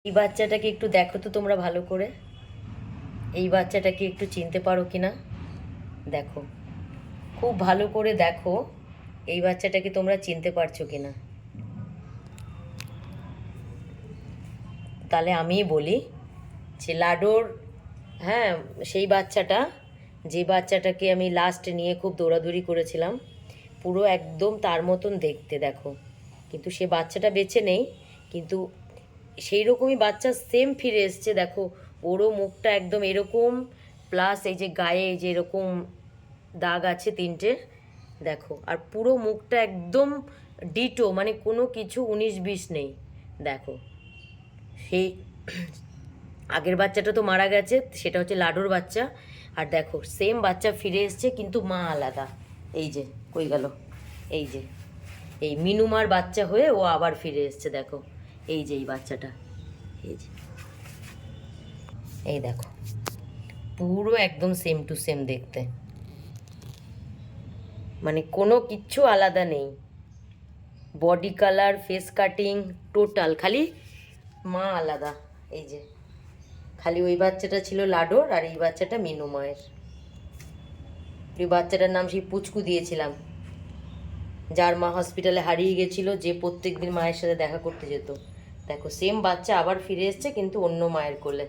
এই বাচ্চাটাকে একটু দেখো তো তোমরা ভালো করে, এই বাচ্চাটাকে একটু চিনতে পারো কি না দেখো, খুব ভালো করে দেখো এই বাচ্চাটাকে তোমরা চিনতে পারছো কি না। তাহলে আমিই বলি যে লাডোর, হ্যাঁ, সেই বাচ্চাটা, যে বাচ্চাটাকে আমি লাস্ট নিয়ে খুব দৌড়াদৌড়ি করেছিলাম, পুরো একদম তার মতন দেখতে দেখো, কিন্তু সে বাচ্চাটা বেঁচে নেই, কিন্তু সেই রকমই বাচ্চা সেম ফিরে এসছে দেখো। ওরও মুখটা একদম এরকম, প্লাস এই যে গায়ে এই যে এরকম দাগ আছে তিনটে দেখো, আর পুরো মুখটা একদম ডিটো, মানে কোনো কিছু 19-20 নেই দেখো। সেই আগের বাচ্চাটা তো মারা গেছে, সেটা হচ্ছে লাডোর বাচ্চা, আর দেখো সেম বাচ্চা ফিরে এসছে কিন্তু মা আলাদা। এই যে কই গেল, এই যে এই মিনুমার বাচ্চা হয়ে ও আবার ফিরে এসছে দেখো। এই যে এই বাচ্চাটা, এই যে এই দেখো, পুরো একদম সেম টু সেম দেখতে, মানে কোনো কিচ্ছু আলাদা নেই, body colour, face cutting, total, খালি মা আলাদা। এই যে খালি ওই বাচ্চাটা ছিল লাডোর, আর এই বাচ্চাটা মিনু মায়ের। ওই বাচ্চাটার নাম সেই পুচকু দিয়েছিলাম, যার মা হসপিটালে হারিয়ে গেছিল, যে প্রত্যেক দিন মায়ের সাথে দেখা করতে যেত। দেখো সেম বাচ্চা আবার ফিরে এসছে কিন্তু অন্য মায়ের কোলে।